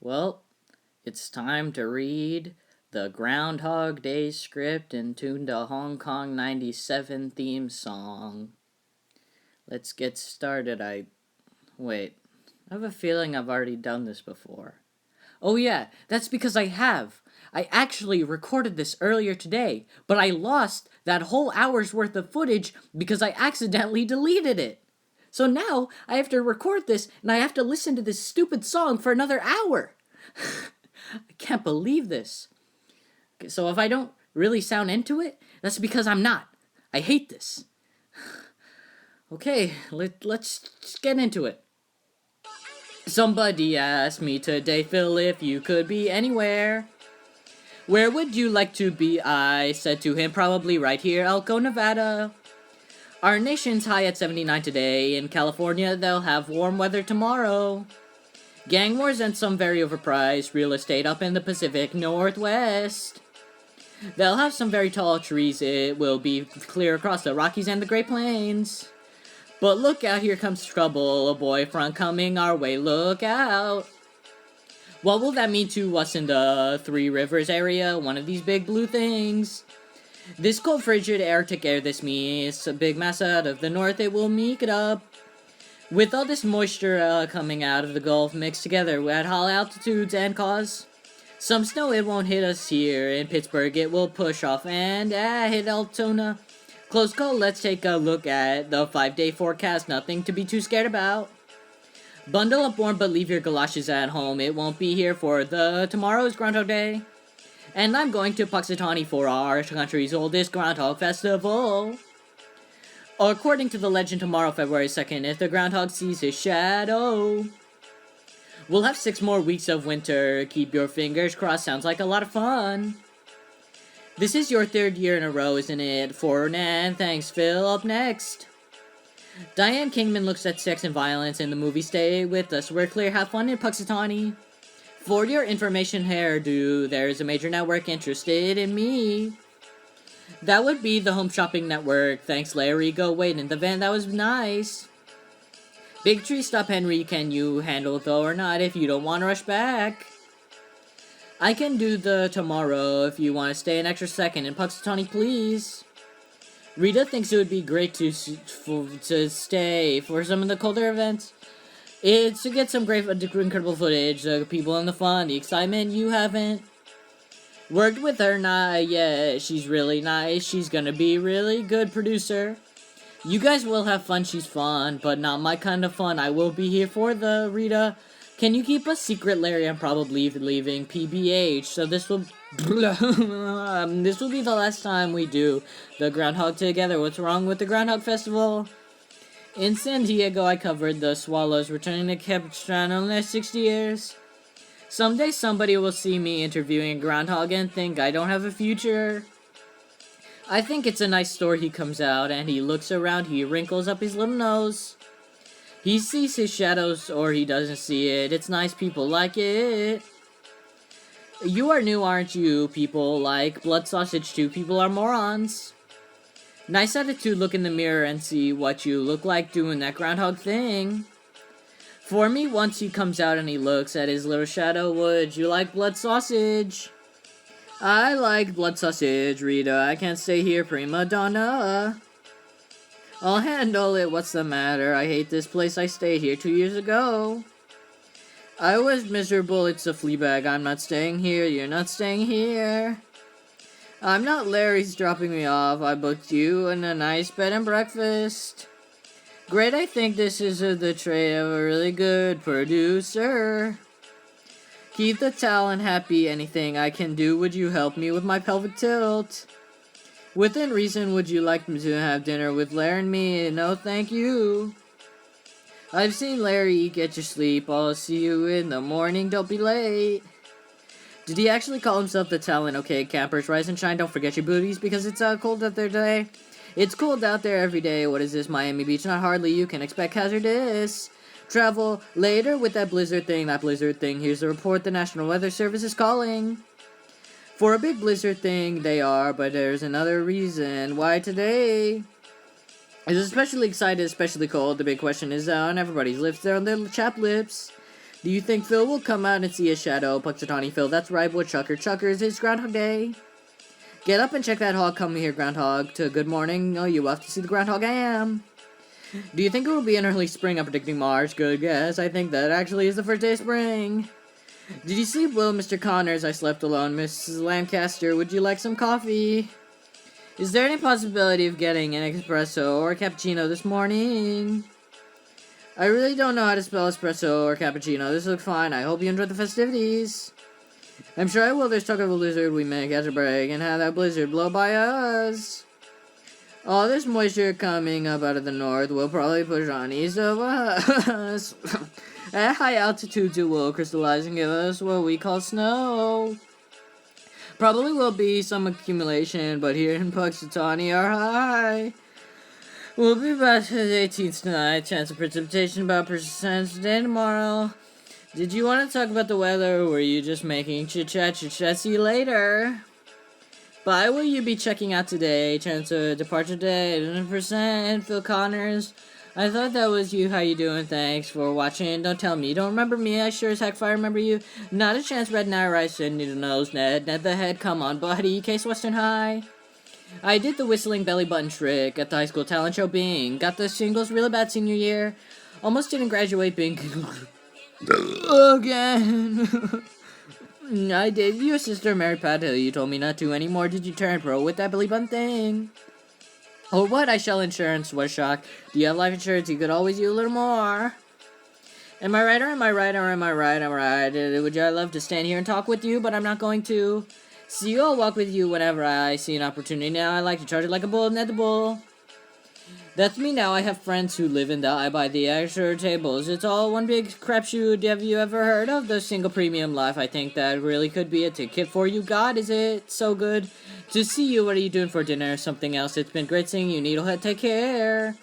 Well, it's time to read the Groundhog Day script and tune the Hong Kong 97 theme song. Let's get started. Wait. I have a feeling I've already done this before. Oh yeah, that's because I have. I actually recorded this earlier today, but I lost that whole hour's worth of footage because I accidentally deleted it. So now I have to record this and I have to listen to this stupid song for another hour. I can't believe this. Okay, so if I don't really sound into it, that's because I'm not. I hate this. Okay, let's just get into it. Somebody asked me today, Phil, if you could be anywhere. Where would you like to be? I said to him, probably right here, Elko, Nevada. Our nation's high at 79 today. In California, they'll have warm weather tomorrow. Gang wars and some very overpriced real estate up in the Pacific Northwest. They'll have some very tall trees. It will be clear across the Rockies and the Great Plains. But look out, here comes trouble. A boyfriend coming our way, look out. What will that mean to us in the Three Rivers area? One of these big blue things. This cold, frigid Arctic air, this means a big mass out of the north, it will make it up. With all this moisture coming out of the Gulf mixed together at high altitudes and cause some snow, it won't hit us here in Pittsburgh, it will push off and hit Altona. Close call, let's take a look at the 5-day forecast, nothing to be too scared about. Bundle up warm but leave your galoshes at home, it won't be here for tomorrow's Groundhog Day. And I'm going to Puxatawny for our country's oldest Groundhog Festival. According to the legend, tomorrow, February 2nd, if the groundhog sees his shadow, we'll have 6 more weeks of winter. Keep your fingers crossed, sounds like a lot of fun. This is your 3rd year in a row, isn't it? For Nan, thanks, Phil. Up next, Diane Kingman looks at sex and violence in the movie Stay With Us. We're clear, have fun in Puxatawny. For your information hairdo, there's a major network interested in me. That would be the Home Shopping Network. Thanks, Larry. Go wait in the van. That was nice. Big Tree, stop, Henry. Can you handle it though or not if you don't want to rush back? I can do the tomorrow if you want to stay an extra second in Puxatawny, please. Rita thinks it would be great to stay for some of the colder events. It's to get some great, incredible footage, the people and the fun, the excitement. You haven't worked with her, not yet. She's really nice. She's gonna be really good producer. You guys will have fun. She's fun, but not my kind of fun. I will be here for the Rita. Can you keep a secret, Larry? I'm probably leaving PBH, so this will this will be the last time we do the Groundhog together. What's wrong with the Groundhog Festival? In San Diego, I covered the swallows returning to Capistrano in the last 60 years. Someday somebody will see me interviewing a groundhog and think I don't have a future. I think it's a nice story. He comes out and he looks around, he wrinkles up his little nose. He sees his shadows or he doesn't see it. It's nice, people like it. You are new, aren't you? People like blood sausage too. People are morons. Nice attitude, look in the mirror and see what you look like doing that groundhog thing. For me, once he comes out and he looks at his little shadow, would you like blood sausage? I like blood sausage, Rita. I can't stay here, prima donna. I'll handle it, what's the matter? I hate this place, I stayed here 2 years ago. I was miserable, it's a flea bag. I'm not staying here, you're not staying here. I'm not, Larry's dropping me off. I booked you in a nice bed and breakfast. Great, I think this is the trait of a really good producer. Keep the talent happy, anything I can do. Would you help me with my pelvic tilt? Within reason, would you like me to have dinner with Larry and me? No, thank you. I've seen Larry, get your sleep. I'll see you in the morning, don't be late. Did he actually call himself the talent? Okay, campers, rise and shine, don't forget your booties because it's cold out there today. It's cold out there every day. What is this, Miami Beach? Not hardly, you can expect hazardous travel later with that blizzard thing. Here's the report, the National Weather Service is calling for a big blizzard thing. They are, but there's another reason why today is especially excited, especially cold. The big question is on everybody's lips. They're on their chap lips. Do you think Phil will come out and see a shadow? Puxatawny Phil, that's right, woodchucker. Chuckers, it's Groundhog Day. Get up and check that hog coming here, Groundhog. To good morning. Oh, you will have to see the groundhog I am. Do you think it will be in early spring? I'm predicting March. Good guess. I think that actually is the first day of spring. Did you sleep well, Mr. Connors? I slept alone. Mrs. Lancaster, would you like some coffee? Is there any possibility of getting an espresso or a cappuccino this morning? I really don't know how to spell espresso or cappuccino. This looks fine. I hope you enjoyed the festivities. I'm sure I will. There's talk of a blizzard. We may catch a break and have that blizzard blow by us. All this moisture coming up out of the north will probably push on east of us. At high altitudes, it will crystallize and give us what we call snow. Probably will be some accumulation, but here in Puxatawny are high. We'll be back to the 18th tonight. Chance of precipitation about percent today and tomorrow. Did you want to talk about the weather, or were you just making chit-chat? See you later. Bye, will you be checking out today? Chance of departure today, 100%. Phil Connors. I thought that was you. How you doing? Thanks for watching. Don't tell me you don't remember me. I sure as heck I remember you. Not a chance, Red Knight Rice, Needle Nose, Ned the Head. Come on, buddy. Case Western High. I did the whistling belly button trick at the high school talent show Bing. Got the shingles really bad senior year. Almost didn't graduate Bing. Again. I did. Your sister Mary Pat you told me not to anymore. Did you turn pro with that belly button thing? Or what? I shall insurance. What a shock. Do you have life insurance? You could always use a little more. Am I right or am I right or am I right? I'm right. Would I love to stand here and talk with you, but I'm not going to. See you. I'll walk with you whenever I see an opportunity. Now I like to charge it like a bull, Ned the Bull. That's me now. I have friends who live in the I buy the extra tables. It's all one big crapshoot. Have you ever heard of the single premium life? I think that really could be a ticket for you. God, is it so good to see you. What are you doing for dinner? Something else. It's been great seeing you, Needlehead. Take care.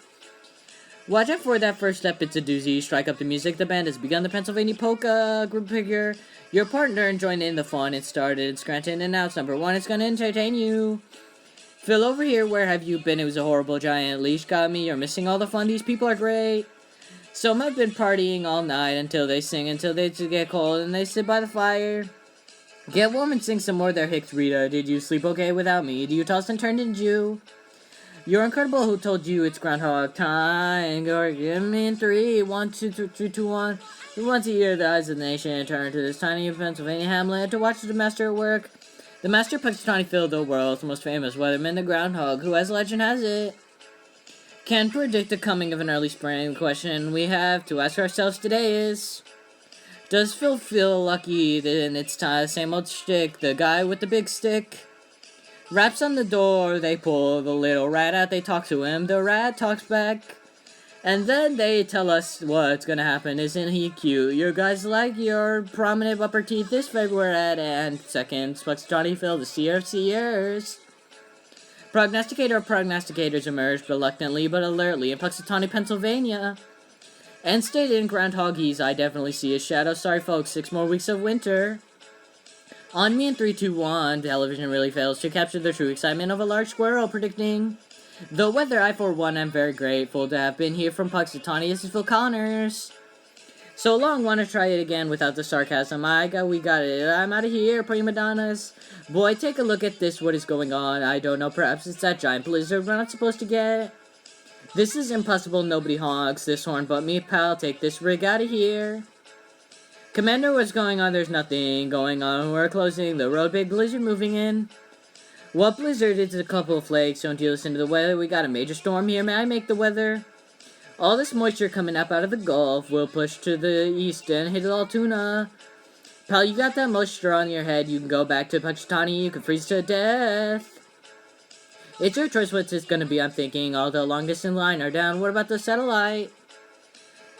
Watch out for that first step. It's a doozy. Strike up the music. The band has begun the Pennsylvania Polka group figure. Your partner and join in the fun. It started in Scranton and now it's number 1. It's gonna entertain you. Phil, over here, where have you been? It was a horrible giant leash got me. You're missing all the fun. These people are great. Some have been partying all night until they sing, until they get cold, and they sit by the fire. Get warm and sing some more there, Hicks Rita. Did you sleep okay without me? Do you toss and turn, didn't you? You're incredible. Who told you it's Groundhog time? Go give me in 3, 1, 2, 3, 2, 1. Once a year, the eyes of the nation turn to this tiny Pennsylvania hamlet to watch the master at work. The master Puxatawny Phil, the world's most famous weatherman, the Groundhog, who, as legend has it, can predict the coming of an early spring. The question we have to ask ourselves today is, does Phil feel lucky that it's time, same old shtick, the guy with the big stick? Raps on the door, they pull the little rat out, they talk to him, the rat talks back. And then they tell us what's gonna happen. Isn't he cute? Your guys like your prominent upper teeth this February and second. Puxatawny Phil, the seer of seers. Prognosticator of prognosticators emerged reluctantly but alertly in Puxatawny, Pennsylvania. And stated in Groundhoggies, I definitely see a shadow. Sorry folks, 6 more weeks of winter. On me in 3, 2, 1, television really fails to capture the true excitement of a large squirrel predicting the weather. I, for one, am very grateful to have been here from Puxatawny. This is Phil Connors. So long, want to try it again without the sarcasm. We got it. I'm out of here, prima donnas. Boy, take a look at this. What is going on? I don't know. Perhaps it's that giant blizzard we're not supposed to get. This is impossible. Nobody honks this horn but me, pal. Take this rig out of here. Commander, what's going on? There's nothing going on. We're closing the road. Big blizzard moving in. What blizzard? It's a couple of flakes. Don't you listen to the weather? We got a major storm here. May I make the weather? All this moisture coming up out of the Gulf will push to the east and hit Altoona. Pal, you got that moisture on your head. You can go back to Puxatawny. You can freeze to death. It's your choice what's this gonna be, I'm thinking. All the long distance line are down. What about the satellite?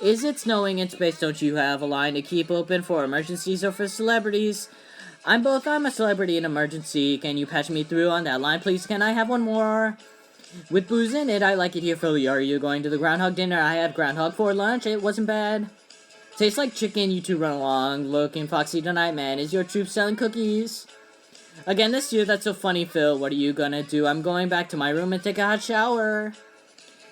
Is it snowing in space? Don't you have a line to keep open for emergencies or for celebrities? I'm both. I'm a celebrity in emergency. Can you patch me through on that line, please? Can I have one more? With booze in it, I like it here, Philly. Are you going to the Groundhog dinner? I had Groundhog for lunch. It wasn't bad. Tastes like chicken. You two run along. Looking foxy tonight, man. Is your troop selling cookies? Again this year, that's so funny, Phil. What are you gonna do? I'm going back to my room and take a hot shower.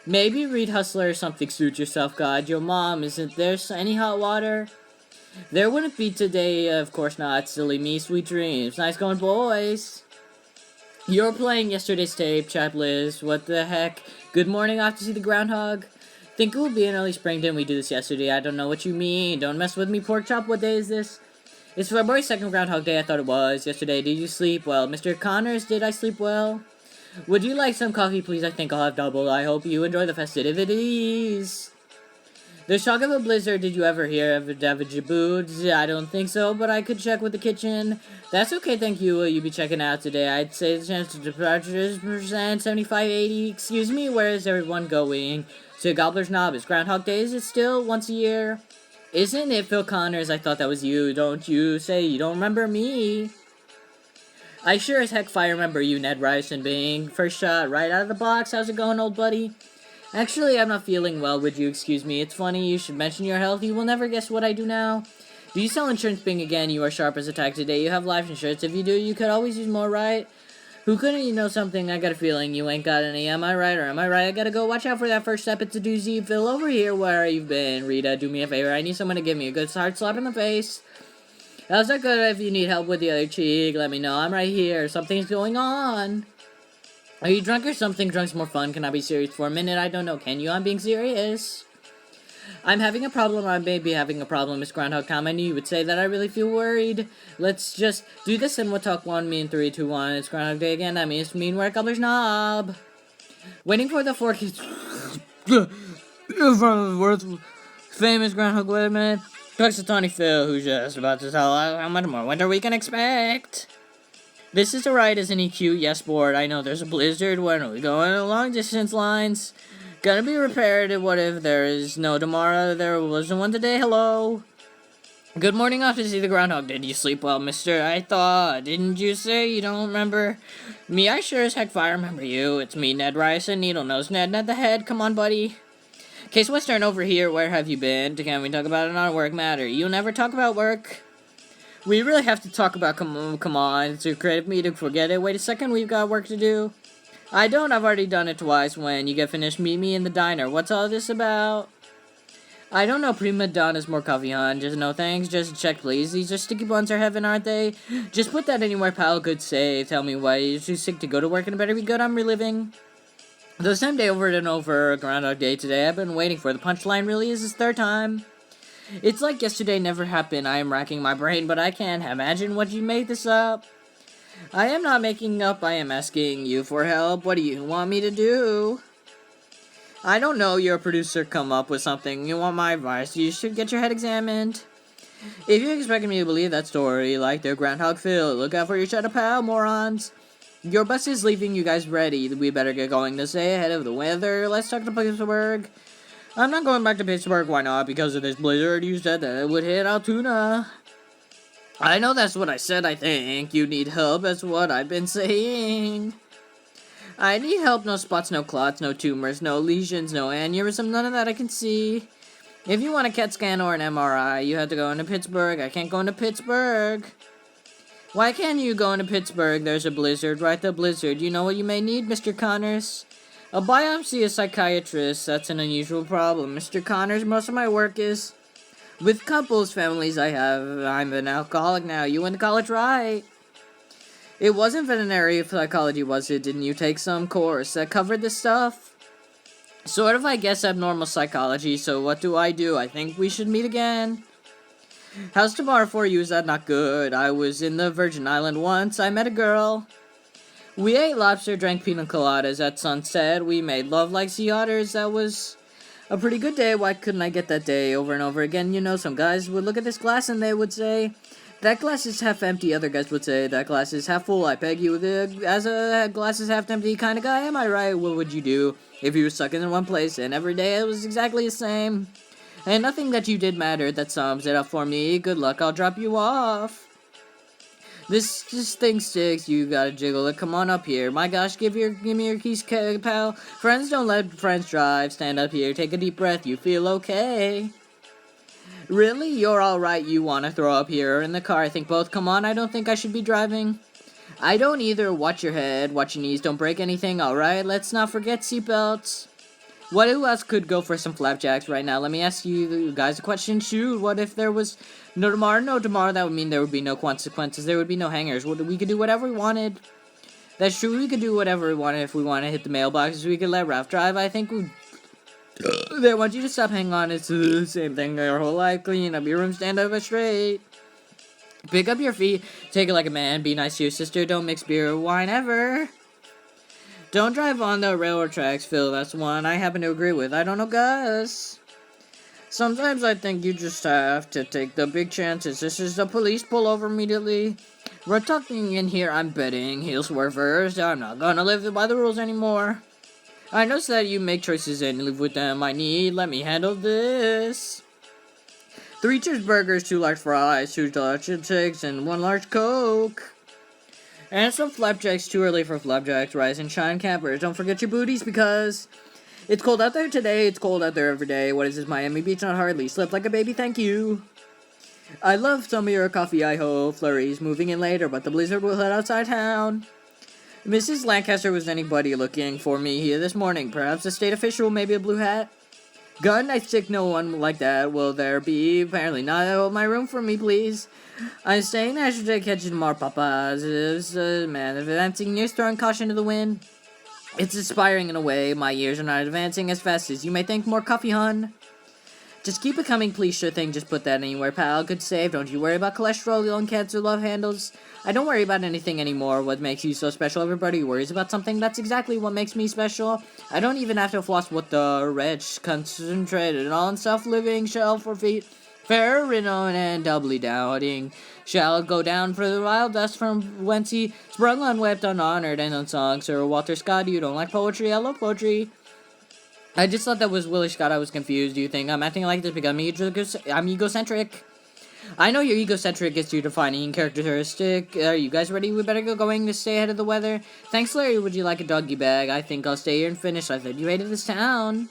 Maybe read Hustler or something. Suit yourself, God. Your mom, isn't there any hot water? There wouldn't be today, of course not. Silly me, sweet dreams. Nice going, boys. You're playing yesterday's tape, Chapliz. What the heck? Good morning, off to see the Groundhog. Think it would be in early spring, didn't we do this yesterday? I don't know what you mean. Don't mess with me, pork chop. What day is this? It's February 2nd, Groundhog Day. I thought it was. Yesterday, did you sleep well? Mr. Connors, did I sleep well? Would you like some coffee, please? I think I'll have double. I hope you enjoy the festivities. The shock of a blizzard, did you ever hear of Davajibood? I don't think so, but I could check with the kitchen. That's okay, thank you. Will you be checking out today? I'd say the chance of departure is percent 75-80. Excuse me, where is everyone going? To Gobbler's Knob. It's Groundhog Day, is it still? Once a year? Isn't it, Phil Connors? I thought that was you. Don't you say you don't remember me. I sure as heck fire remember you, Ned Ryerson being first shot right out of the box. How's it going, old buddy? Actually, I'm not feeling well, would you excuse me? It's funny, you should mention your health. You will never guess what I do now. Do you sell insurance, Bing, again? You are sharp as a tack today. You have life insurance. If you do, you could always use more, right? Who couldn't you know something? I got a feeling you ain't got any. Am I right or am I right? I gotta go. Watch out for that first step. It's a doozy. Phil, over here. Where you've been? Rita, do me a favor. I need someone to give me a good hard slap in the face. How's that good? If you need help with the other cheek, let me know. I'm right here. Something's going on. Are you drunk or something? Drunk's more fun. Can I be serious for a minute? I don't know. Can you? I'm being serious. I'm having a problem, or I may be having a problem, Miss Groundhog Tom. I knew you would say that. I really feel worried. Let's just do this and we'll talk 1, me, and 3, 2, 1. It's Groundhog Day again. I mean, it's mean where Gobbler's Knob. Waiting for the fork. In front of the world's famous Groundhog. Wait a minute. Talks to Tawny Phil, who's just about to tell us how much more winter we can expect. This is a ride, isn't he cute? Yes, bored. I know there's a blizzard. When are we going? Long distance lines. Gonna be repaired. What if there is no tomorrow? There wasn't one today. Hello. Good morning, off to see the Groundhog. Did you sleep well, mister? I thought. Didn't you say you don't remember me? I sure as heck fire remember you. It's me, Ned Ryerson. Needle Nose Ned. Ned the Head. Come on, buddy. Case Western over here. Where have you been? Can we talk about it on a work matter? You never talk about work. We really have to talk about, come on, it's too creative me to forget it. Wait a second, we've got work to do. I don't, I've already done it twice. When you get finished, meet me in the diner. What's all this about? I don't know, prima donna's more coffee, hon. Just no thanks, just check, please. These are sticky buns are heaven, aren't they? Just put that anywhere, pal, good save. Tell me why you're too sick to go to work and it better be good, I'm reliving. The same day over and over, Groundhog Day today. I've been waiting for the punchline, really is this third time. It's like yesterday never happened. I am racking my brain, but I can't imagine what you made this up. I am not making up. I am asking you for help. What do you want me to do? I don't know. You're a producer. Come up with something. You want my advice? You should get your head examined. If you expect me to believe that story, like the Groundhog Phil, look out for your shadow pal, morons. Your bus is leaving. You guys ready? We better get going to stay ahead of the weather. Let's talk to Pittsburgh. I'm not going back to Pittsburgh. Why not? Because of this blizzard. You said that it would hit Altoona. I know that's what I said, I think. You need help. That's what I've been saying. I need help. No spots, no clots, no tumors, no lesions, no aneurysm. None of that I can see. If you want a CAT scan or an MRI, you have to go into Pittsburgh. I can't go into Pittsburgh. Why can't you go into Pittsburgh? There's a blizzard, right? The blizzard. You know what you may need, Mr. Connors? A biopsy, a psychiatrist. That's an unusual problem. Mr. Connors, most of my work is with couples, families I'm an alcoholic now. You went to college, right? It wasn't veterinary psychology, was it? Didn't you take some course that covered this stuff? Sort of, I guess, abnormal psychology. So what do? I think we should meet again. How's tomorrow for you? Is that not good? I was in the Virgin Island once. I met a girl. We ate lobster, drank pina coladas at sunset. We made love like sea otters. That was a pretty good day. Why couldn't I get that day over and over again? You know, some guys would look at this glass and they would say, that glass is half empty. Other guys would say, that glass is half full. I peg you as a glass is half empty kind of guy. Am I right? What would you do if you were stuck in one place and every day it was exactly the same? And nothing that you did mattered. That sums it up for me. Good luck. I'll drop you off. This thing sticks. You gotta jiggle it. Come on up here. My gosh, give me your keys, pal. Friends don't let friends drive. Stand up here. Take a deep breath. You feel okay. Really? You're alright. You wanna throw up here or in the car? I think both. Come on. I don't think I should be driving. I don't either. Watch your head. Watch your knees. Don't break anything. Alright? Let's not forget seatbelts. What who else could go for some flapjacks right now? Let me ask you guys a question. Shoot, what if there was no tomorrow? No tomorrow, that would mean there would be no consequences. There would be no hangers. We could do whatever we wanted. That's true, we could do whatever we wanted. If we want to hit the mailboxes, we could let Ralph drive. I think they want you to stop hanging on. It's the same thing their whole life. Clean up your room, stand up straight. Pick up your feet, take it like a man, be nice to your sister, don't mix beer or wine ever. Don't drive on the railroad tracks, Phil, that's one I happen to agree with. I don't know, Gus. Sometimes I think you just have to take the big chances. This is the police, pull over immediately. We're talking in here, I'm betting. He'll swear first, I'm not gonna live by the rules anymore. I notice that you make choices and live with them. Let me handle this. 3 cheeseburgers, 2 large fries, 2 large chicks, and 1 large Coke. And some flapjacks, too early for flapjacks, rise and shine campers. Don't forget your booties because it's cold out there today, it's cold out there every day. What is this, Miami Beach? Not hardly. Slept like a baby, thank you. I love some of your coffee, I hope. Flurries moving in later, but the blizzard will head outside town. Mrs. Lancaster, was anybody looking for me here this morning? Perhaps a state official, maybe a blue hat? Gun, nightstick, no one like that. Will there be? Apparently not. Hold my room for me, please. I'm staying yesterday, catching more papas. Man, advancing news, throwing caution to the wind. It's inspiring in a way. My years are not advancing as fast as you may think. More coffee, hun. Just keep it coming, please. Sure thing. Just put that anywhere, pal. Good save. Don't you worry about cholesterol, lung cancer, love handles. I don't worry about anything anymore. What makes you so special? Everybody worries about something. That's exactly what makes me special. I don't even have to floss with the rich. Concentrated on self-living, shall forfeit. Fair, renowned, and doubly doubting. Shall go down for the wild dust from whence he sprung unwept, unhonored, and unsung. Sir Walter Scott, you don't like poetry? I love poetry. I just thought that was Willie Scott. I was confused. Do you think I'm acting like this because I'm egocentric? I know you're egocentric is your defining characteristic. Are you guys ready? We better go going to stay ahead of the weather. Thanks, Larry. Would you like a doggy bag? I think I'll stay here and finish. I thought you hated this town.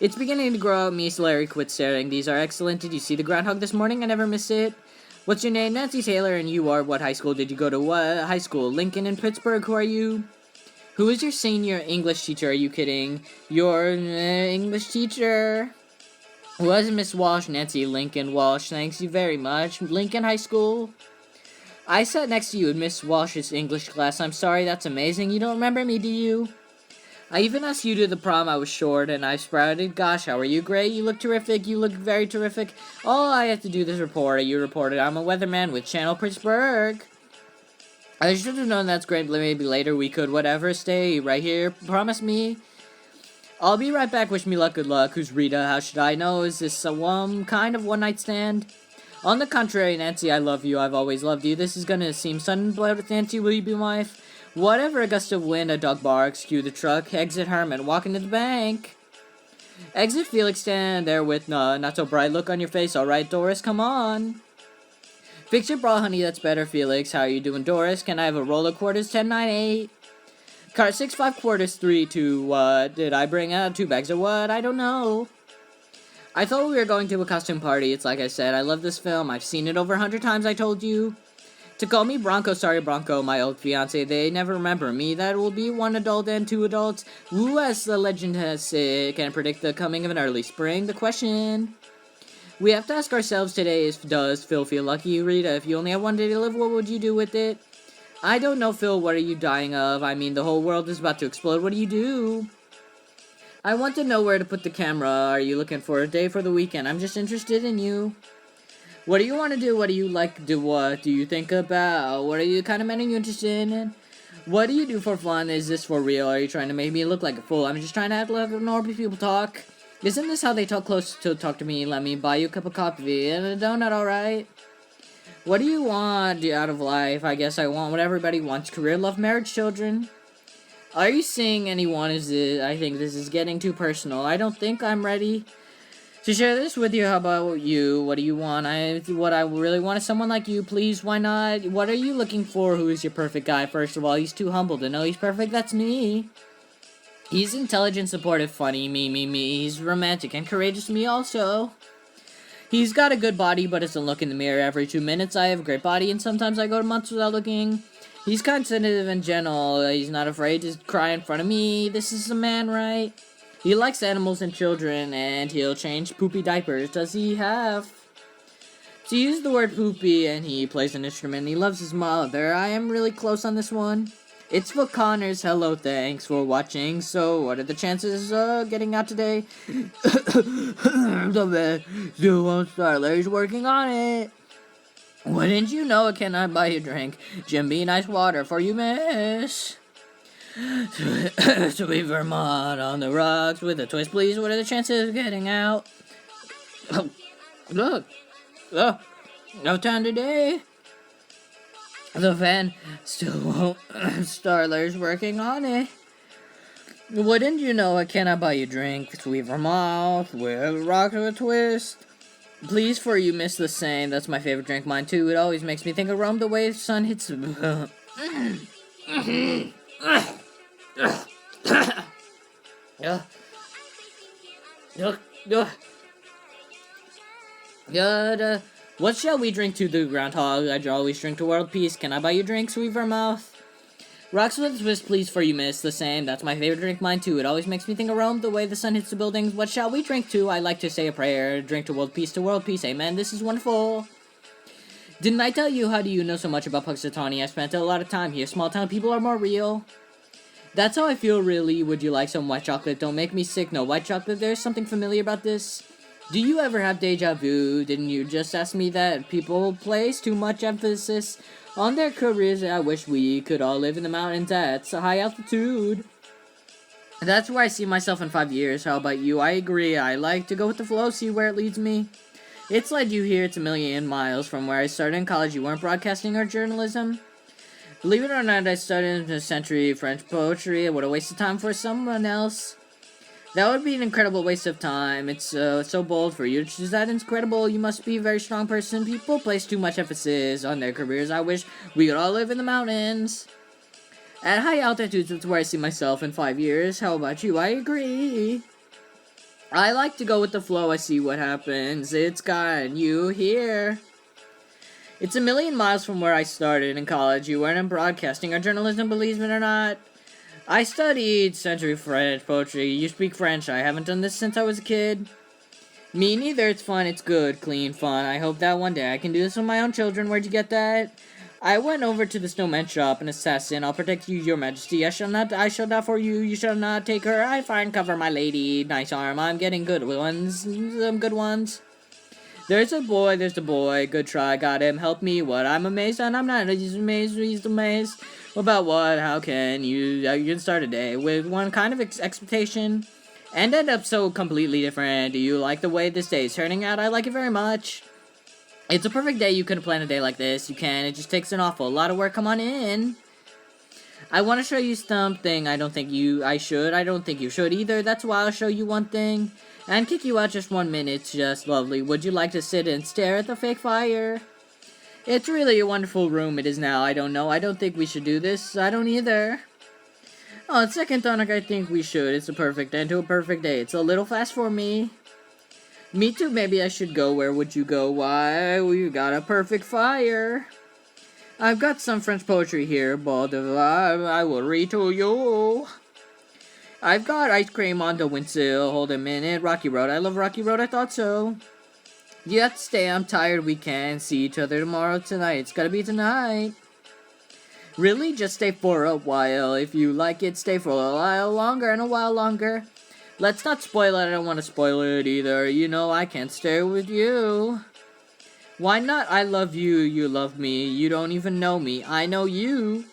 It's beginning to grow out me, Larry. Quit staring. These are excellent. Did you see the Groundhog this morning? I never miss it. What's your name? Nancy Taylor, and you are what high school? Did you go to what high school? Lincoln in Pittsburgh. Who are you? Who is your senior English teacher? Are you kidding? Your English teacher was Miss Walsh, Nancy Lincoln Walsh. Thanks you very much. Lincoln High School. I sat next to you in Miss Walsh's English class. I'm sorry, that's amazing. You don't remember me, do you? I even asked you to the prom. I was short and I sprouted. Gosh, how are you? Great. You look terrific. You look very terrific. All I have to do is report. You reported. I'm a weatherman with Channel Pittsburgh. I should have known that's great. Maybe later we could whatever. Stay right here. Promise me. I'll be right back. Wish me luck. Good luck. Who's Rita? How should I know? Is this some kind of one-night stand? On the contrary, Nancy, I love you. I've always loved you. This is gonna seem sudden, but Nancy, will you be my wife? Whatever, a gust of wind, a dog barks, cue the truck, exit Herman, walk into the bank. Exit Felix, stand there with not so bright look on your face. Alright, Doris, come on. Fix your bra, honey, that's better, Felix. How are you doing, Doris? Can I have a roll of quarters? 10, 9, 8. Cart 6, 5 quarters, 3, 2, what? Did I bring out 2 bags of what? I don't know. I thought we were going to a costume party. It's like I said, I love this film. I've seen it over 100 times, I told you. To call me Bronco, sorry Bronco, my old fiancé, they never remember me. That will be 1 adult and 2 adults. Who, as the legend has said, can predict the coming of an early spring? The question we have to ask ourselves today is, does Phil feel lucky? Rita, if you only had 1 day to live, what would you do with it? I don't know, Phil, what are you dying of? I mean, the whole world is about to explode. What do you do? I want to know where to put the camera. Are you looking for a day for the weekend? I'm just interested in you. What do you want to do? What do you like to do? What do you think about? What are you kind of men are you interested in? What do you do for fun? Is this for real? Are you trying to make me look like a fool? I'm just trying to act like normal people talk. Isn't this how they talk close to talk to me? Let me buy you a cup of coffee and a donut, alright? What do you want out of life? I guess I want what everybody wants. Career, love, marriage, children. Are you seeing anyone? I think this is getting too personal. I don't think I'm ready to share this with you. How about you? What do you want? What I really want is someone like you, please. Why not? What are you looking for? Who is your perfect guy? First of all, he's too humble to know he's perfect. That's me. He's intelligent, supportive, funny. Me. He's romantic and courageous. Me also. He's got a good body, but doesn't look in the mirror every 2 minutes. I have a great body, and sometimes I go months without looking. He's kind, sensitive, and gentle. He's not afraid to cry in front of me. This is a man, right? He likes animals and children, and he'll change poopy diapers. Does he have to use the word poopy? And he plays an instrument. He loves his mother. I am really close on this one. It's Phil Connors. Hello, thanks for watching. So, what are the chances of getting out today? The still won't start. Larry's working on it. Wouldn't you know it? Can I buy you a drink? Jim, be nice water for you, miss. Sweet Vermont on the rocks with a twist, please. What are the chances of getting out? Look. No time today. The fan still won't start. Larry's working on it. Wouldn't you know it? Can I buy you a drink? Sweet Vermont with rocks with a twist. Please, for you, miss the same. That's my favorite drink. Mine too. It always makes me think of Rome. The way the sun hits. What shall we drink to the Groundhog? I always drink to world peace. Can I buy you a drink, sweet Vermouth? Rocks with a twist, please, for you, miss. The same. That's my favorite drink. Mine too. It always makes me think of Rome. The way the sun hits the buildings. What shall we drink to? I like to say a prayer. Drink to world peace. Amen. This is wonderful. Didn't I tell you? How do you know so much about Punxsutawney? I spent a lot of time here. Small town people are more real. That's how I feel, really. Would you like some white chocolate? Don't make me sick. No white chocolate. There's something familiar about this. Do you ever have deja vu? Didn't you just ask me that? People place too much emphasis on their careers. I wish we could all live in the mountains at a high altitude. That's where I see myself in 5 years. How about you? I agree. I like to go with the flow, see where it leads me. It's led you here. It's a million miles from where I started in college. You weren't broadcasting or journalism. Believe it or not, I studied a century French poetry. What a waste of time for someone else. That would be an incredible waste of time. It's so bold for you to choose that. Incredible. You must be a very strong person. People place too much emphasis on their careers. I wish we could all live in the mountains. At high altitudes, that's where I see myself in 5 years. How about you? I agree. I like to go with the flow. I see what happens. It's got you here. It's a million miles from where I started in college. You weren't in broadcasting or journalism, believe it or not. I studied century French poetry. You speak French. I haven't done this since I was a kid. Me neither. It's fun. It's good. Clean fun. I hope that one day I can do this with my own children. Where'd you get that? I went over to the snowman shop. An assassin. I'll protect you, your majesty. I shall not for you. You shall not take her. I find cover, my lady. Nice arm. I'm getting good ones. Some good ones. There's the boy. Good try. Got him. Help me. What? I'm amazed and I'm not. He's amazed. About what? How can you can start a day with one kind of expectation and end up so completely different? Do you like the way this day is turning out? I like it very much. It's a perfect day. You couldn't plan a day like this. You can. It just takes an awful lot of work. Come on in. I want to show you something. I don't think you should either. That's why I'll show you one thing and kick you out just 1 minute. It's just lovely. Would you like to sit and stare at the fake fire? It's really a wonderful room it is now. I don't know. I don't think we should do this. I don't either. On second thought, I think we should. It's a perfect end to a perfect day. It's a little fast for me. Me too. Maybe I should go. Where would you go? Why? We got a perfect fire. I've got some French poetry here. I will read to you. I've got ice cream on the windsill. Hold a minute. Rocky Road. I love Rocky Road. I thought so. You have to stay. I'm tired. We can't see each other tomorrow. Tonight. It's gotta be tonight. Really? Just stay for a while. If you like it, stay for a while longer and a while longer. Let's not spoil it. I don't want to spoil it either. You know I can't stay with you. Why not? I love you. You love me. You don't even know me. I know you.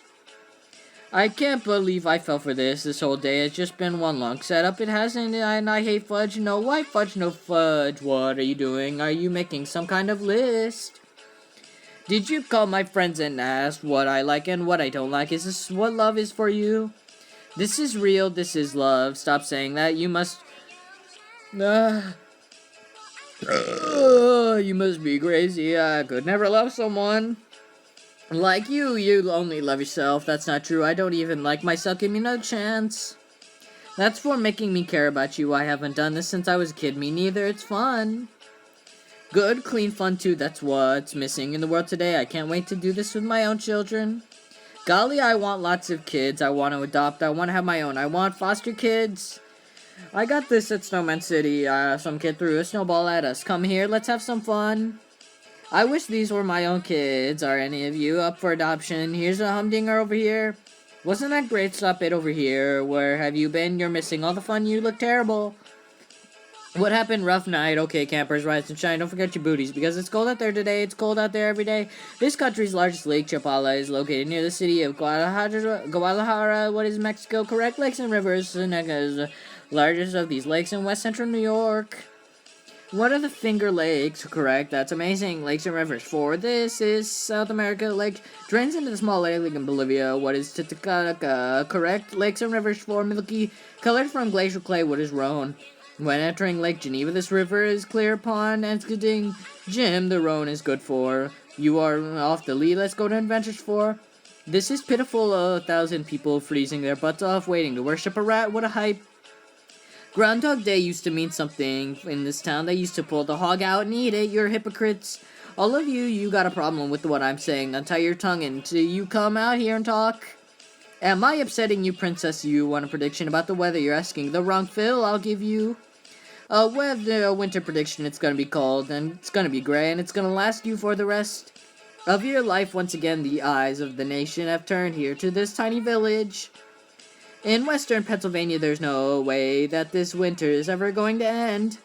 I can't believe I fell for this. This whole day has just been one long setup. It hasn't, and I hate fudge. No white fudge, no fudge. What are you doing? Are you making some kind of list? Did you call my friends and ask what I like and what I don't like? Is this what love is for you? This is real. This is love. Stop saying that. You must... you must be crazy. I could never love someone like you. You only love yourself. That's not true. I don't even like myself. Give me another chance. That's for making me care about you. I haven't done this since I was a kid. Me neither. It's fun. Good, clean fun too. That's what's missing in the world today. I can't wait to do this with my own children. Golly, I want lots of kids. I want to adopt. I want to have my own. I want foster kids. I got this at Snowman City. Some kid threw a snowball at us. Come here, let's have some fun. I wish these were my own kids. Are any of you up for adoption? Here's a humdinger over here. Wasn't that great? Stop it over here. Where have you been? You're missing all the fun. You look terrible. What happened? Rough night. Okay, campers, rise and shine. Don't forget your booties, because it's cold out there today. It's cold out there every day. This country's largest lake, Chapala, is located near the city of Guadalajara. What is Mexico? Correct. Lakes and rivers. Seneca is the largest of these lakes in west central New York. What are the Finger Lakes? Correct. That's amazing. Lakes and rivers. 4. This is South America. Lake drains into the small lake in Bolivia. What is Titicaca? Correct. Lakes and rivers. 4. Milky, colored from glacial clay. What is Rhone? When entering Lake Geneva, this river is clear upon exiting Jim. The Rhone is good for. You are off the lead. Let's go to Adventures 4. This is pitiful. 1,000 people freezing their butts off, waiting to worship a rat. What a hype. Groundhog Day used to mean something in this town. They used to pull the hog out and eat it. You're hypocrites. All of you, you got a problem with what I'm saying. Untie your tongue until you come out here and talk. Am I upsetting you, princess? You want a prediction about the weather? You're asking the wrong Phil. I'll give you a winter prediction. It's gonna be cold, and it's gonna be gray, and it's gonna last you for the rest of your life. Once again, the eyes of the nation have turned here to this tiny village. In western Pennsylvania, there's no way that this winter is ever going to end.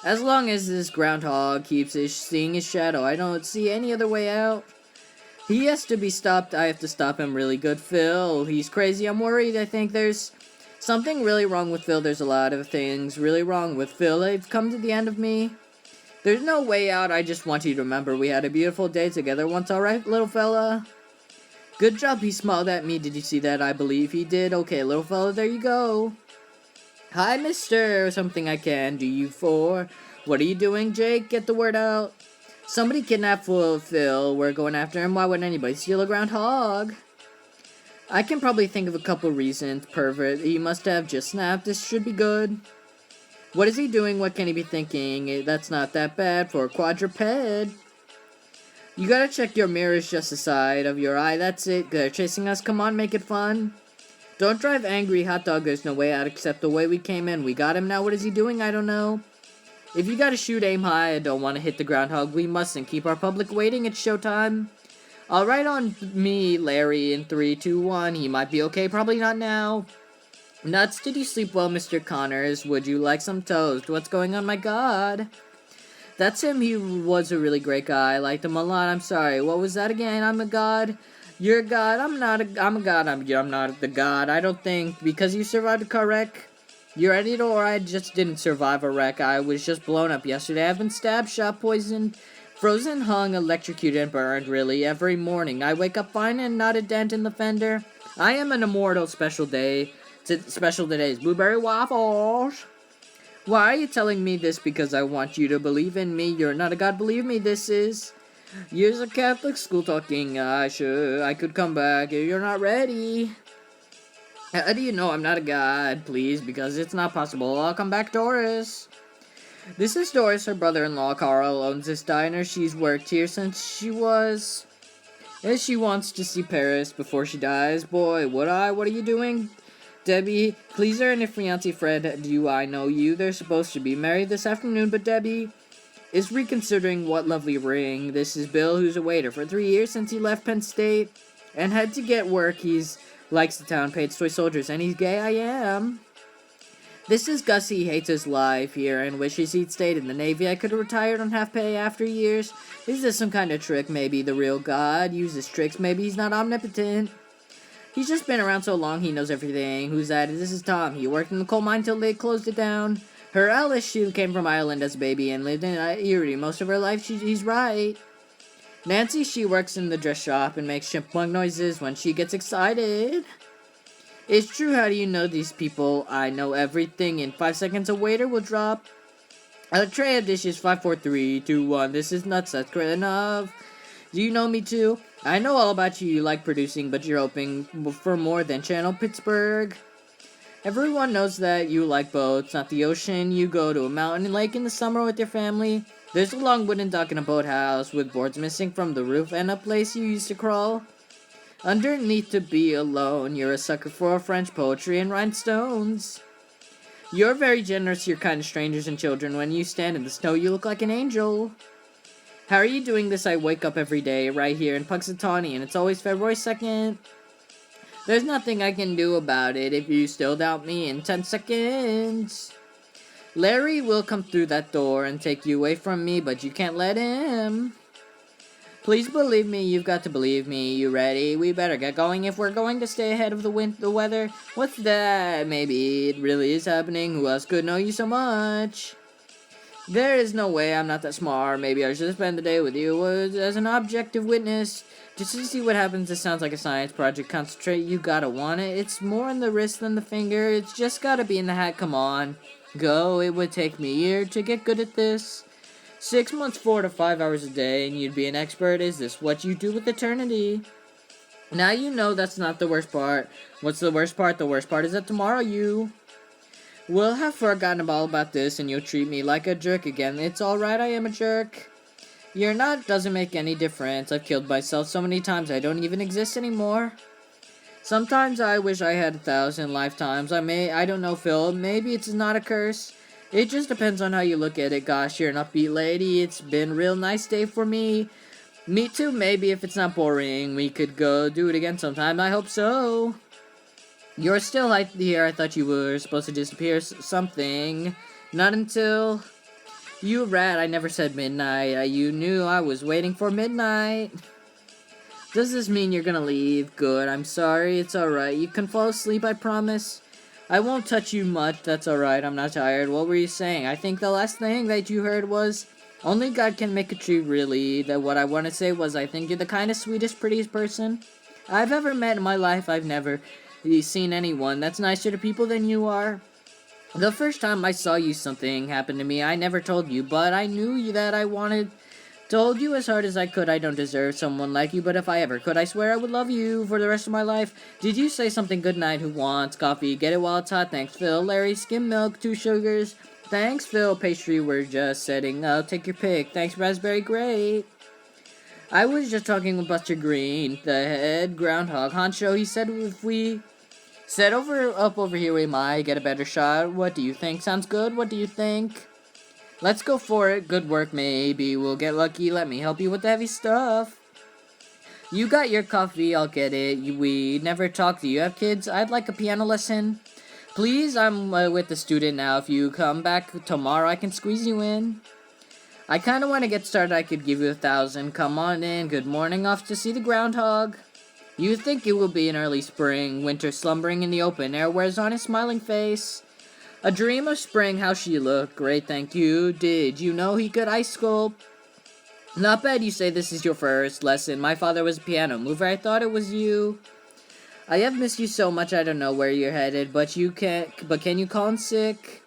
As long as this groundhog keeps seeing his shadow, I don't see any other way out. He has to be stopped. I have to stop him really good, Phil. He's crazy. I'm worried. I think there's something really wrong with Phil. There's a lot of things really wrong with Phil. They've come to the end of me. There's no way out. I just want you to remember we had a beautiful day together once, alright, little fella? Good job, he smiled at me. Did you see that? I believe he did. Okay, little fella, there you go. Hi, mister. Something I can do you for. What are you doing, Jake? Get the word out. Somebody kidnapped Phil. We're going after him. Why would anybody steal a groundhog? I can probably think of a couple reasons. Pervert. He must have just snapped. This should be good. What is he doing? What can he be thinking? That's not that bad for a quadruped. You gotta check your mirrors just the side of your eye. That's it. They're chasing us. Come on, make it fun. Don't drive angry, hot dog. There's no way out except the way we came in. We got him now. What is he doing? I don't know. If you gotta shoot, aim high. I don't want to hit the groundhog. We mustn't keep our public waiting. It's showtime. All right, on me, Larry, in 3, 2, 1. He might be okay. Probably not now. Nuts, did you sleep well, Mr. Connors? Would you like some toast? What's going on, my god? That's him. He was a really great guy. I liked him a lot. I'm sorry. What was that again? I'm a god. You're a god. I'm a god. I'm not the god. I don't think. Because you survived a car wreck. You're an idiot, or I just didn't survive a wreck. I was just blown up yesterday. I've been stabbed, shot, poisoned, frozen, hung, electrocuted, and burned, really, every morning. I wake up fine and not a dent in the fender. I am an immortal. Special today's blueberry waffles. Why are you telling me this? Because I want you to believe in me. You're not a god. Believe me, this is years of Catholic school talking. I could come back if you're not ready. How do you know I'm not a god? Please, because it's not possible. I'll come back, Doris. This is Doris, her brother-in-law. Carl owns this diner. She's worked here since she was. And she wants to see Paris before she dies. Boy, would I. What are you doing? Debbie, Cleaser and her fiancé Fred, do I know you? They're supposed to be married this afternoon, but Debbie is reconsidering. What lovely ring. This is Bill, who's a waiter for 3 years since he left Penn State and had to get work. He's likes the town, paid toy soldiers, and he's gay. I am. This is Gus. He hates his life here and wishes he'd stayed in the Navy. I could have retired on half pay after years. Is this some kind of trick? Maybe the real God uses tricks. Maybe he's not omnipotent. He's just been around so long, he knows everything. Who's that? This is Tom. He worked in the coal mine till they closed it down. Her Alice, she came from Ireland as a baby and lived in Erie most of her life. He's right. Nancy, she works in the dress shop and makes chipmunk noises when she gets excited. It's true. How do you know these people? I know everything. In 5 seconds, a waiter will drop a tray of dishes. 5, 4, 3, 2, 1. This is nuts. That's great enough. Do you know me too? I know all about you. You like producing, but you're hoping for more than Channel Pittsburgh. Everyone knows that you like boats, not the ocean. You go to a mountain and lake in the summer with your family. There's a long wooden dock in a boathouse with boards missing from the roof and a place you used to crawl underneath to be alone. You're a sucker for French poetry and rhinestones. You're very generous to your kind of strangers and children. When you stand in the snow, you look like an angel. How are you doing this? I wake up every day right here in Punxsutawney, and it's always February 2nd. There's nothing I can do about it if you still doubt me in 10 seconds. Larry will come through that door and take you away from me, but you can't let him. Please believe me, you've got to believe me. You ready? We better get going if we're going to stay ahead of the weather. What's that? Maybe it really is happening. Who else could know you so much? There is no way. I'm not that smart. Maybe I should spend the day with you as an objective witness. Just to see what happens. This sounds like a science project. Concentrate. You gotta want it. It's more in the wrist than the finger. It's just gotta be in the hat. Come on. Go. It would take me a year to get good at this. 6 months, 4 to 5 hours a day, and you'd be an expert. Is this what you do with eternity? Now you know that's not the worst part. What's the worst part? The worst part is that tomorrow you will have forgotten all about this, and you'll treat me like a jerk again. It's alright, I am a jerk. You're not, doesn't make any difference. I've killed myself so many times I don't even exist anymore. Sometimes I wish I had 1,000 lifetimes. I don't know, Phil. Maybe it's not a curse. It just depends on how you look at it. Gosh, you're an upbeat lady. It's been a real nice day for me. Me too, maybe if it's not boring. We could go do it again sometime. I hope so. You're still here. I thought you were supposed to disappear something. Not until... You rat, I never said midnight. You knew I was waiting for midnight. Does this mean you're gonna leave? Good, I'm sorry. It's alright. You can fall asleep, I promise. I won't touch you much. That's alright. I'm not tired. What were you saying? I think the last thing that you heard was... Only God can make a tree, really. That what I want to say was I think you're the kindest, sweetest, prettiest person I've ever met in my life. I've never seen anyone that's nicer to people than you are. The first time I saw you, something happened to me. I never told you, but I knew that I wanted... Told you as hard as I could. I don't deserve someone like you, but if I ever could, I swear I would love you for the rest of my life. Did you say something? Good night. Who wants coffee? Get it while it's hot. Thanks, Phil. Larry, skim milk, 2 sugars. Thanks, Phil. Pastry, we're just setting up. Take your pick. Thanks, raspberry. Great. I was just talking with Buster Green, the head groundhog honcho. He said if we set up over here, we might get a better shot. What do you think? Sounds good? What do you think? Let's go for it. Good work. Maybe we'll get lucky. Let me help you with the heavy stuff. You got your coffee. I'll get it. We never talked. Do you have kids? I'd like a piano lesson. Please, I'm with the student now. If you come back tomorrow, I can squeeze you in. I kind of want to get started. I could give you 1,000. Come on in. Good morning. Off to see the groundhog. You think it will be an early spring. Winter slumbering in the open air wears on his smiling face. A dream of spring. How she looked. Great, thank you. Did you know he could ice sculpt? Not bad. You say this is your first lesson. My father was a piano mover. I thought it was you. I have missed you so much. I don't know where you're headed, but can you call in sick?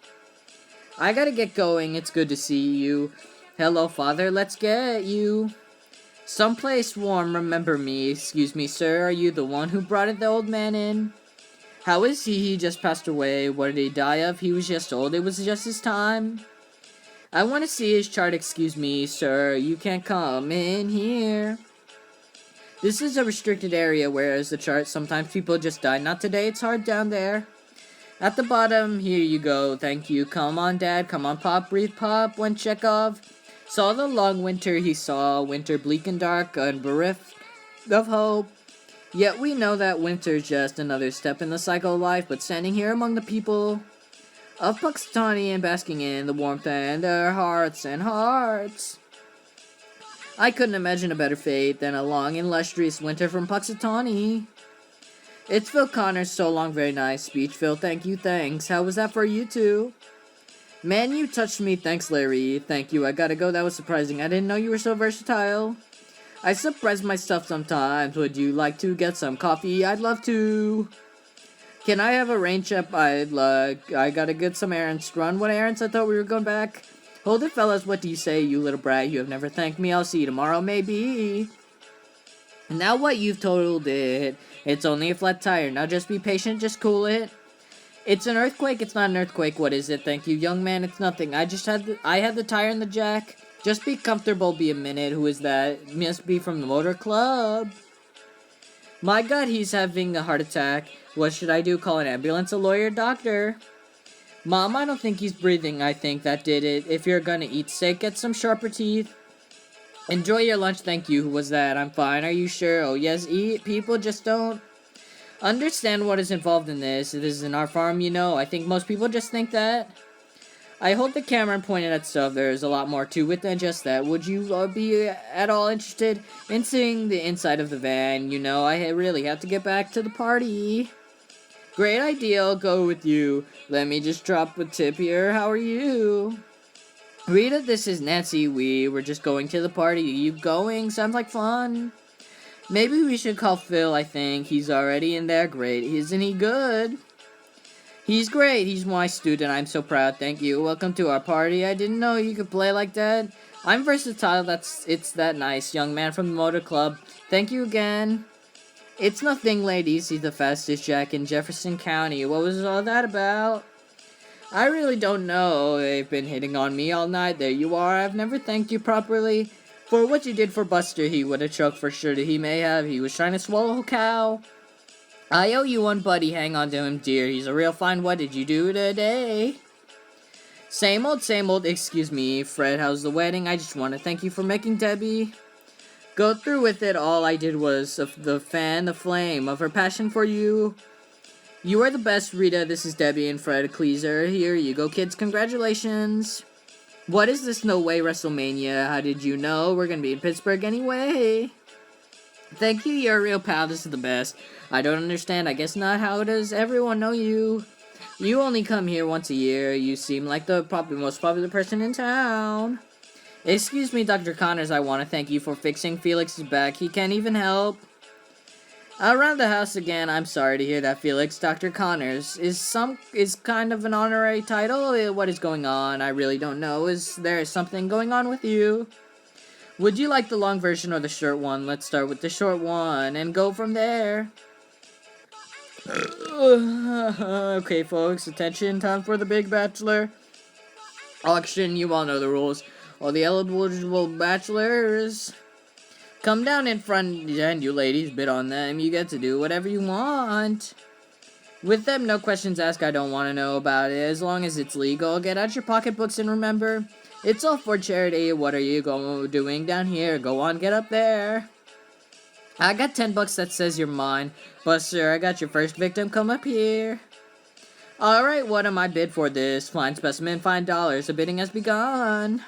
I gotta get going. It's good to see you. Hello, father. Let's get you someplace warm. Remember me. Excuse me, sir. Are you the one who brought the old man in? How is he? He just passed away. What did he die of? He was just old. It was just his time. I want to see his chart. Excuse me, sir. You can't come in here. This is a restricted area, whereas the chart, sometimes people just die. Not today, it's hard down there. At the bottom, here you go, thank you. Come on, Dad, come on, Pop, breathe, Pop. When Chekhov saw the long winter, he saw winter bleak and dark, and bereft of hope. Yet we know that winter's just another step in the cycle of life, but standing here among the people of Punxsutawney and basking in the warmth and their hearts and hearts. I couldn't imagine a better fate than a long, illustrious winter from Punxsutawney. It's Phil Connors. So long. Very nice speech, Phil. Thank you. Thanks. How was that for you, too? Man, you touched me. Thanks, Larry. Thank you. I gotta go. That was surprising. I didn't know you were so versatile. I surprise myself sometimes. Would you like to get some coffee? I'd love to. Can I have a rain check? I gotta get some errands to run. What errands? I thought we were going back. Hold it, fellas. What do you say, you little brat? You have never thanked me. I'll see you tomorrow, maybe. Now what you've totaled it. It's only a flat tire. Now just be patient. Just cool it. It's an earthquake. It's not an earthquake. What is it? Thank you, young man. It's nothing. I had the tire in the jack. Just be comfortable. Be a minute. Who is that? Must be from the motor club. My God, he's having a heart attack. What should I do? Call an ambulance? A lawyer? Doctor? Mom, I don't think he's breathing. I think that did it. If you're gonna eat steak, get some sharper teeth. Enjoy your lunch, thank you. Who was that? I'm fine. Are you sure? Oh, yes, eat. People just don't understand what is involved in this. This isn't our farm, you know. I think most people just think that. I hold the camera and point it at stuff. There's a lot more to it than just that. Would you be at all interested in seeing the inside of the van? You know, I really have to get back to the party. Great idea, I'll go with you. Let me just drop a tip here. How are you? Rita, this is Nancy. We were just going to the party. Are you going? Sounds like fun. Maybe we should call Phil, I think. He's already in there. Great. Isn't he good? He's great. He's my student. I'm so proud. Thank you. Welcome to our party. I didn't know you could play like that. I'm versatile. It's that nice. Young man from the motor club. Thank you again. It's nothing, ladies. He's the fastest jack in Jefferson County. What was all that about? I really don't know. They've been hitting on me all night. There you are. I've never thanked you properly for what you did for Buster. He would have choked for sure. He may have. He was trying to swallow a cow. I owe you one, buddy. Hang on to him, dear. He's a real fine. What did you do today? Same old, same old. Excuse me, Fred. How's the wedding? I just want to thank you for making Debbie go through with it. All I did was the flame of her passion for you. You are the best, Rita. This is Debbie and Fred Cleaser. Here you go, kids. Congratulations. What is this? No way, WrestleMania. How did you know? We're gonna be in Pittsburgh anyway. Thank you, you're a real pal. This is the best. I don't understand. I guess not. How does everyone know you? You only come here once a year. You seem like the most popular person in town. Excuse me, Dr. Connors. I want to thank you for fixing Felix's back. He can't even help. Around the house again. I'm sorry to hear that, Felix. Dr. Connors is kind of an honorary title. What is going on? I really don't know. Is there something going on with you? Would you like the long version or the short one? Let's start with the short one and go from there. Okay, folks, attention. Time for the big bachelor auction. You all know the rules. All the eligible bachelors come down in front, and you ladies bid on them. You get to do whatever you want. With them, no questions asked. I don't want to know about it. As long as it's legal, get out your pocketbooks and remember, it's all for charity. What are you doing down here? Go on, get up there. I got $10 that says you're mine. Buster, I got your first victim. Come up here. Alright, what am I bid for this? Fine specimen, $5. The bidding has begun.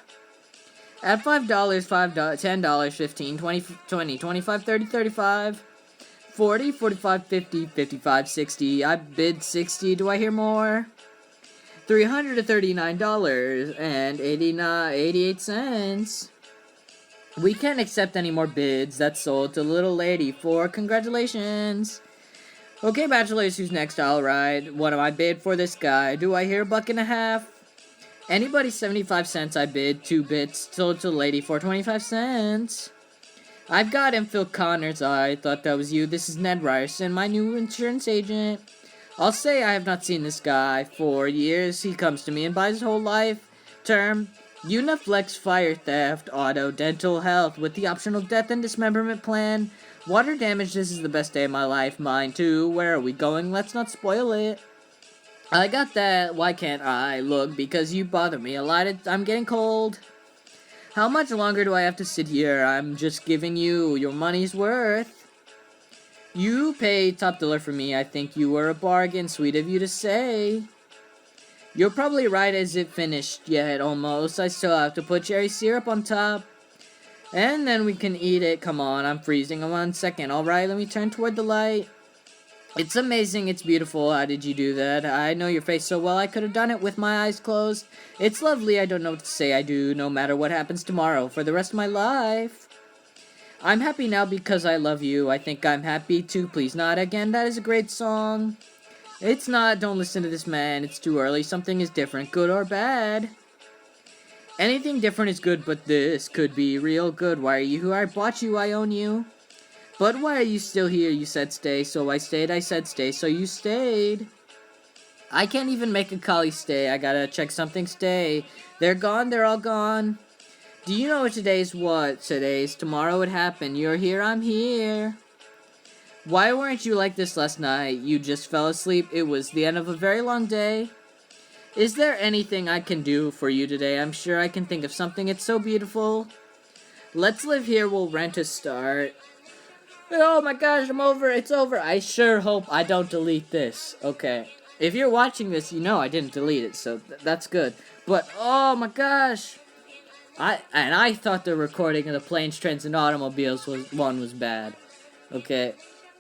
At $5, $10, $15, $20, $25, $30, $35, $40, $45, $50, $55, $60. I bid $60. Do I hear more? $339.88. We can't accept any more bids. That's sold to Little Lady for congratulations. Okay, bachelors, who's next? Alright, what am I bid for this guy? Do I hear $1.50? Anybody 75 cents, I bid. 2 bits, sold to the lady for 25 cents. I've got him, Phil Connors. I thought that was you. This is Ned Ryerson, my new insurance agent. I'll say I have not seen this guy for years. He comes to me and buys his whole life term. Uniflex fire theft, auto, dental, health, with the optional death and dismemberment plan. Water damage, this is the best day of my life. Mine too. Where are we going? Let's not spoil it. I got that. Why can't I? Look, because you bother me a lot. I'm getting cold. How much longer do I have to sit here? I'm just giving you your money's worth. You paid top dollar for me. I think you were a bargain. Sweet of you to say. You're probably right. Is it finished yet? Almost. I still have to put cherry syrup on top. And then we can eat it. Come on, I'm freezing. 1 second. Alright, let me turn toward the light. It's amazing. It's beautiful. How did you do that? I know your face so well. I could have done it with my eyes closed. It's lovely. I don't know what to say. I do, no matter what happens tomorrow, for the rest of my life. I'm happy now because I love you. I think I'm happy too. Please not again. That is a great song. It's not. Don't listen to this man. It's too early. Something is different, good or bad. Anything different is good, but this could be real good. Why are you who I bought you? I own you. But why are you still here? You said stay, so I stayed. I said stay, so you stayed. I can't even make a collie stay. I gotta check something. Stay. They're gone. They're all gone. Do you know what today's what? Today's tomorrow it happened. You're here. I'm here. Why weren't you like this last night? You just fell asleep. It was the end of a very long day. Is there anything I can do for you today? I'm sure I can think of something. It's so beautiful. Let's Live Here will rent a start. Oh my gosh, I'm over. It's over. I sure hope I don't delete this. Okay. If you're watching this, you know I didn't delete it, so that's good. But, oh my gosh. I thought the recording of the Planes, Trains, and Automobiles was bad. Okay.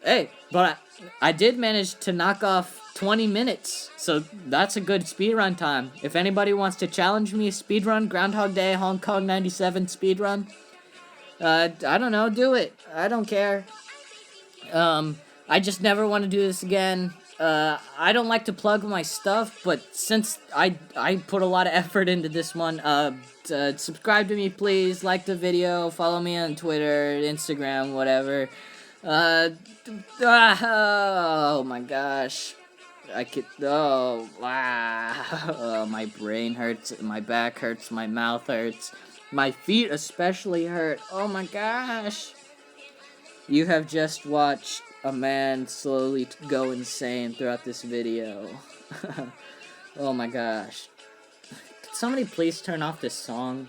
Hey, but I did manage to knock off 20 minutes, so that's a good speedrun time. If anybody wants to challenge me, speedrun, Groundhog Day, Hong Kong 97 speedrun, I don't know, do it. I don't care. I just never want to do this again. I don't like to plug my stuff, but since I put a lot of effort into this one, subscribe to me, please. Like the video, follow me on Twitter, Instagram, whatever. Oh my gosh. Wow. My brain hurts, my back hurts, my mouth hurts. My feet especially hurt. Oh my gosh. You have just watched a man slowly go insane throughout this video. Oh my gosh. Could somebody please turn off this song?